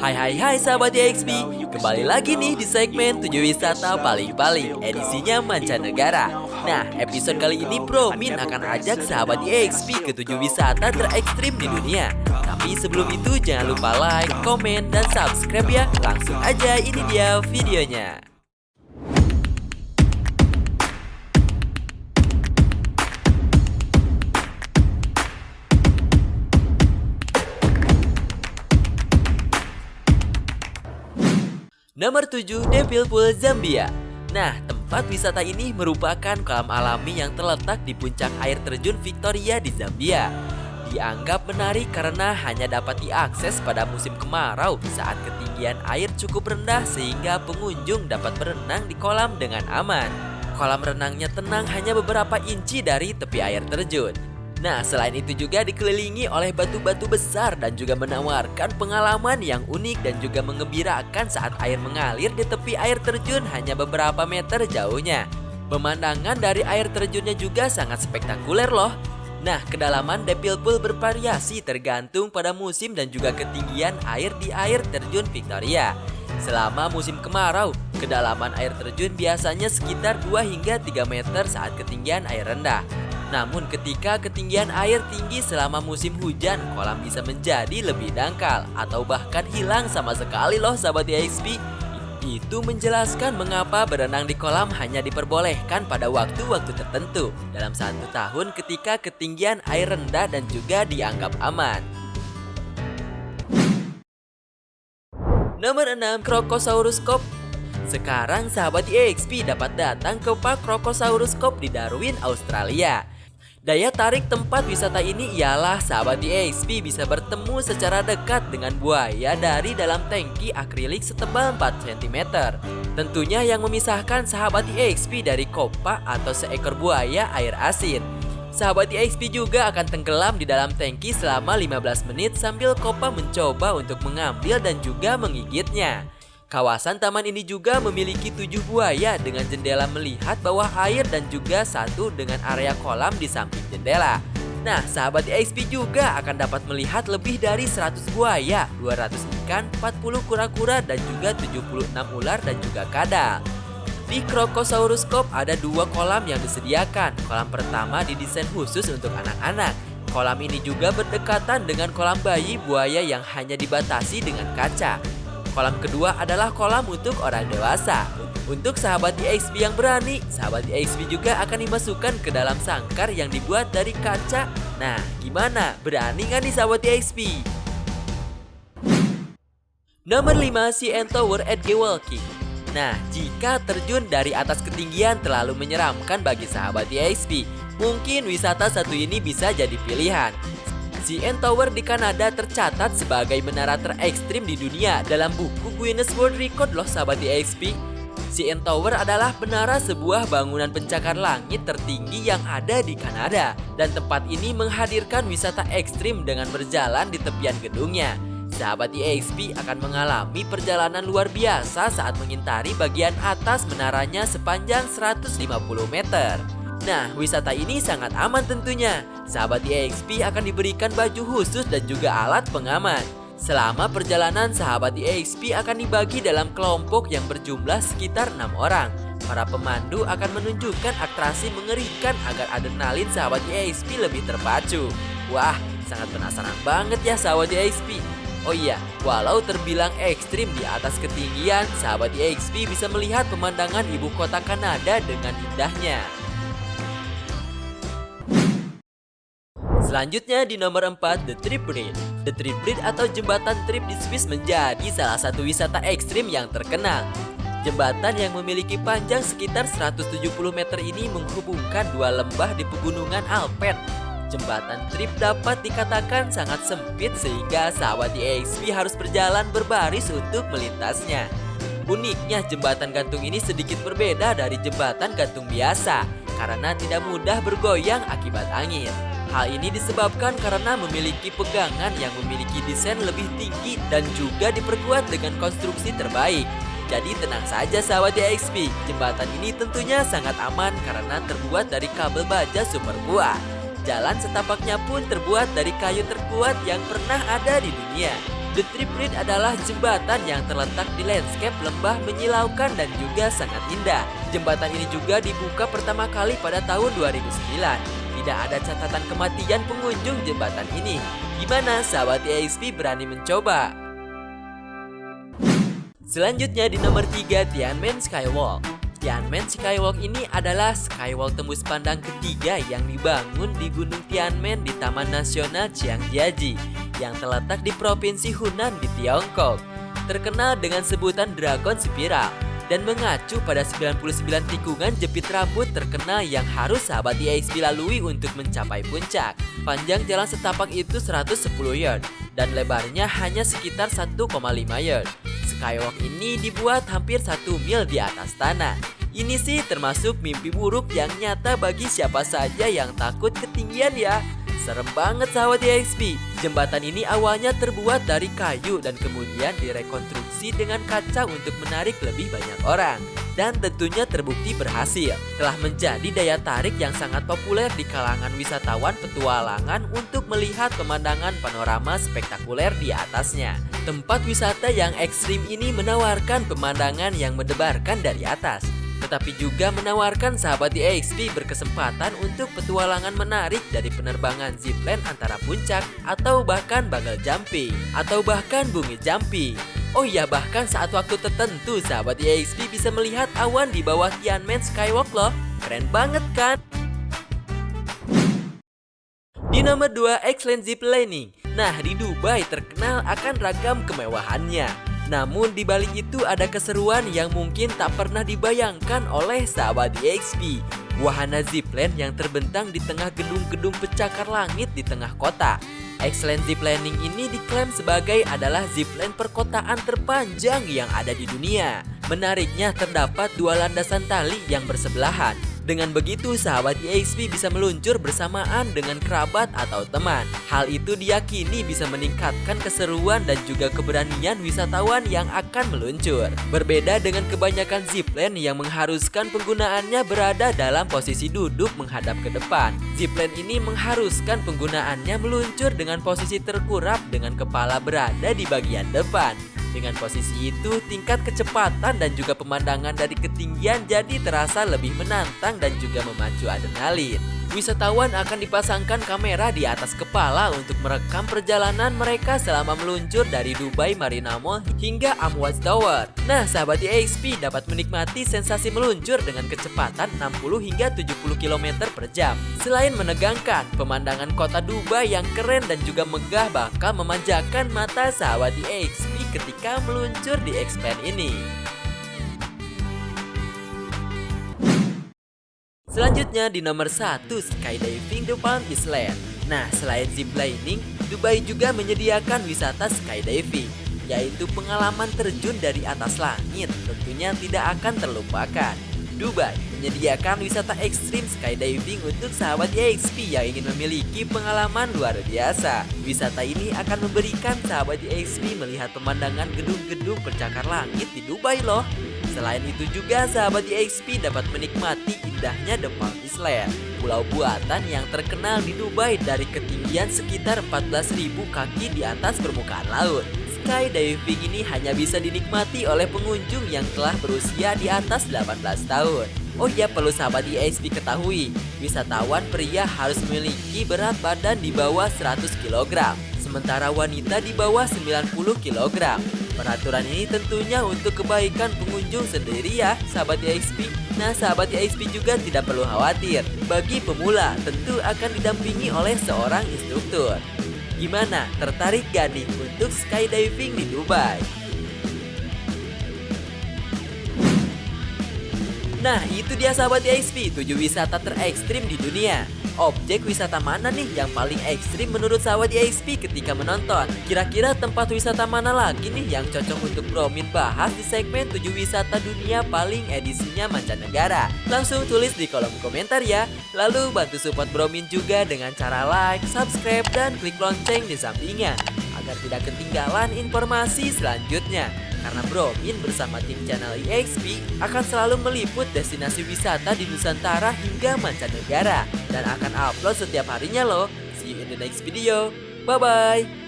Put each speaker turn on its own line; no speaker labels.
Hai sahabat YXP, kembali lagi nih di segmen 7 wisata paling-paling edisinya mancanegara. Nah, episode kali ini Bro Min akan ajak sahabat YXP ke 7 wisata terekstrim di dunia. Tapi sebelum itu jangan lupa like, komen, dan subscribe ya. Langsung aja, ini dia videonya. Nomor 7, Devil Pool Zambia. Nah, tempat wisata ini merupakan kolam alami yang terletak di puncak air terjun Victoria di Zambia. Dianggap menarik karena hanya dapat diakses pada musim kemarau saat ketinggian air cukup rendah sehingga pengunjung dapat berenang di kolam dengan aman. Kolam renangnya tenang hanya beberapa inci dari tepi air terjun. Nah, selain itu juga dikelilingi oleh batu-batu besar dan juga menawarkan pengalaman yang unik dan juga menggembirakan saat air mengalir di tepi air terjun hanya beberapa meter jauhnya. Pemandangan dari air terjunnya juga sangat spektakuler loh. Nah, kedalaman Devil Pool bervariasi tergantung pada musim dan juga ketinggian air di air terjun Victoria. Selama musim kemarau, kedalaman air terjun biasanya sekitar 2 hingga 3 meter saat ketinggian air rendah. Namun ketika ketinggian air tinggi selama musim hujan, kolam bisa menjadi lebih dangkal atau bahkan hilang sama sekali loh sahabat YXP. Itu menjelaskan mengapa berenang di kolam hanya diperbolehkan pada waktu-waktu tertentu dalam 1 tahun ketika ketinggian air rendah dan juga dianggap aman. Nomor 6, Crocosaurus Cove. Sekarang sahabat YXP dapat datang ke Park Crocosaurus Cove di Darwin, Australia. Daya tarik tempat wisata ini ialah sahabat YXP bisa bertemu secara dekat dengan buaya dari dalam tangki akrilik setebal 4 cm. Tentunya yang memisahkan sahabat YXP dari kopa atau seekor buaya air asin. Sahabat YXP juga akan tenggelam di dalam tangki selama 15 menit sambil kopa mencoba untuk mengambil dan juga menggigitnya. Kawasan taman ini juga memiliki 7 buaya dengan jendela melihat bawah air dan juga 1 dengan area kolam di samping jendela. Nah, sahabat YXP juga akan dapat melihat lebih dari 100 buaya, 200 ikan, 40 kura-kura dan juga 76 ular dan juga kadal. Di Crocosaurus Cove ada 2 kolam yang disediakan. Kolam pertama didesain khusus untuk anak-anak. Kolam ini juga berdekatan dengan kolam bayi buaya yang hanya dibatasi dengan kaca. Kolam kedua adalah kolam untuk orang dewasa. Untuk sahabat YXP yang berani, sahabat YXP juga akan dimasukkan ke dalam sangkar yang dibuat dari kaca. Nah, gimana? Berani nggak nih sahabat YXP? Nomor 5, CN Tower at Gewelki. Nah, jika terjun dari atas ketinggian terlalu menyeramkan bagi sahabat YXP, mungkin wisata satu ini bisa jadi pilihan. CN Tower di Kanada tercatat sebagai menara terekstrim di dunia dalam buku Guinness World Record loh sahabat YXP. CN Tower adalah menara sebuah bangunan pencakar langit tertinggi yang ada di Kanada. Dan tempat ini menghadirkan wisata ekstrim dengan berjalan di tepian gedungnya. Sahabat YXP akan mengalami perjalanan luar biasa saat mengintari bagian atas menaranya sepanjang 150 meter. Nah, wisata ini sangat aman tentunya. Sahabat YXP akan diberikan baju khusus dan juga alat pengaman. Selama perjalanan, sahabat YXP akan dibagi dalam kelompok yang berjumlah sekitar 6 orang. Para pemandu akan menunjukkan atraksi mengerikan agar adrenalin sahabat YXP lebih terpacu. Wah, sangat penasaran banget ya sahabat YXP. Oh iya, walau terbilang ekstrim di atas ketinggian, sahabat YXP bisa melihat pemandangan ibu kota Kanada dengan indahnya. Selanjutnya di nomor 4, The Trip Bridge. The Trip Bridge atau jembatan trip di Swiss menjadi salah satu wisata ekstrim yang terkenal. Jembatan yang memiliki panjang sekitar 170 meter ini menghubungkan 2 lembah di pegunungan Alpen. Jembatan trip dapat dikatakan sangat sempit sehingga sahabat YXP harus berjalan berbaris untuk melintasnya. Uniknya jembatan gantung ini sedikit berbeda dari jembatan gantung biasa karena tidak mudah bergoyang akibat angin. Hal ini disebabkan karena memiliki pegangan yang memiliki desain lebih tinggi dan juga diperkuat dengan konstruksi terbaik. Jadi tenang saja sahabat YXP, jembatan ini tentunya sangat aman karena terbuat dari kabel baja super kuat. Jalan setapaknya pun terbuat dari kayu terkuat yang pernah ada di dunia. The Trip Bridge adalah jembatan yang terletak di landscape lembah menyilaukan dan juga sangat indah. Jembatan ini juga dibuka pertama kali pada tahun 2009. Tidak ada catatan kematian pengunjung jembatan ini. Gimana sahabat EXP berani mencoba? Selanjutnya di nomor 3, Tianmen Skywalk. Tianmen Skywalk ini adalah skywalk tembus pandang ketiga yang dibangun di Gunung Tianmen di Taman Nasional Qiangjiaji yang terletak di Provinsi Hunan di Tiongkok. Terkenal dengan sebutan Dragon Spiral dan mengacu pada 99 tikungan jepit rambut terkenal yang harus sahabat EXP lalui untuk mencapai puncak. Panjang jalan setapak itu 110 yard dan lebarnya hanya sekitar 1,5 yard. Skywalk ini dibuat hampir 1 mil di atas tanah. Ini sih termasuk mimpi buruk yang nyata bagi siapa saja yang takut ketinggian ya. Serem banget sahabat EXP. Jembatan ini awalnya terbuat dari kayu dan kemudian direkonstruksi dengan kaca untuk menarik lebih banyak orang. Dan tentunya terbukti berhasil. Telah menjadi daya tarik yang sangat populer di kalangan wisatawan petualangan untuk melihat pemandangan panorama spektakuler di atasnya. Tempat wisata yang ekstrim ini menawarkan pemandangan yang mendebarkan dari atas, tetapi juga menawarkan sahabat di EXP berkesempatan untuk petualangan menarik dari penerbangan zipline antara puncak atau bahkan bungee jumping atau bahkan bungee jumping. Oh iya, bahkan saat waktu tertentu sahabat di EXP bisa melihat awan di bawah Tianmen Skywalk loh. Keren banget kan? Di nomor 2, Excellent Ziplining. Nah, di Dubai terkenal akan ragam kemewahannya. Namun di balik itu ada keseruan yang mungkin tak pernah dibayangkan oleh sahabat EXP. Wahana zipline yang terbentang di tengah gedung-gedung pencakar langit di tengah kota. Excellent Ziplining ini diklaim sebagai adalah zipline perkotaan terpanjang yang ada di dunia. Menariknya terdapat 2 landasan tali yang bersebelahan. Dengan begitu sahabat EXP bisa meluncur bersamaan dengan kerabat atau teman. Hal itu diyakini bisa meningkatkan keseruan dan juga keberanian wisatawan yang akan meluncur. Berbeda dengan kebanyakan zipline yang mengharuskan penggunaannya berada dalam posisi duduk menghadap ke depan. Zipline ini mengharuskan penggunaannya meluncur dengan posisi terkurap dengan kepala berada di bagian depan. Dengan posisi itu, tingkat kecepatan dan juga pemandangan dari ketinggian jadi terasa lebih menantang dan juga memacu adrenalin. Wisatawan akan dipasangkan kamera di atas kepala untuk merekam perjalanan mereka selama meluncur dari Dubai Marina Mall hingga Amwat Tower. Nah, sahabat EXP dapat menikmati sensasi meluncur dengan kecepatan 60 hingga 70 km per jam. Selain menegangkan, pemandangan kota Dubai yang keren dan juga megah bakal memanjakan mata sahabat EXP ketika meluncur di expand ini. Selanjutnya di nomor 1, Skydiving The Palm Island. Nah, selain ziplining, Dubai juga menyediakan wisata skydiving, yaitu pengalaman terjun dari atas langit, tentunya tidak akan terlupakan. Dubai menyediakan wisata ekstrim skydiving untuk sahabat EXP yang ingin memiliki pengalaman luar biasa. Wisata ini akan memberikan sahabat EXP melihat pemandangan gedung-gedung pencakar langit di Dubai loh. Selain itu juga sahabat EXP dapat menikmati indahnya The Palm Island, pulau buatan yang terkenal di Dubai dari ketinggian sekitar 14.000 kaki di atas permukaan laut. Skydiving ini hanya bisa dinikmati oleh pengunjung yang telah berusia di atas 18 tahun. Oh ya, perlu sahabat EXP ketahui, wisatawan pria harus memiliki berat badan di bawah 100 kg, sementara wanita di bawah 90 kg. Peraturan ini tentunya untuk kebaikan pengunjung sendiri ya, sahabat EXP. Nah, sahabat EXP juga tidak perlu khawatir. Bagi pemula, tentu akan didampingi oleh seorang instruktur. Gimana? Tertarik gak nih untuk skydiving di Dubai? Nah, itu dia sahabat EXP, 7 wisata terekstrim di dunia. Objek wisata mana nih yang paling ekstrim menurut sahabat EXP ketika menonton? Kira-kira tempat wisata mana lagi nih yang cocok untuk Bromin bahas di segmen 7 wisata dunia paling edisinya mancanegara? Langsung tulis di kolom komentar ya. Lalu bantu support Bromin juga dengan cara like, subscribe, dan klik lonceng di sampingnya agar tidak ketinggalan informasi selanjutnya. Karena Bromin bersama tim channel EXP akan selalu meliput destinasi wisata di Nusantara hingga mancanegara dan akan upload setiap harinya loh. See you in the next video. Bye bye.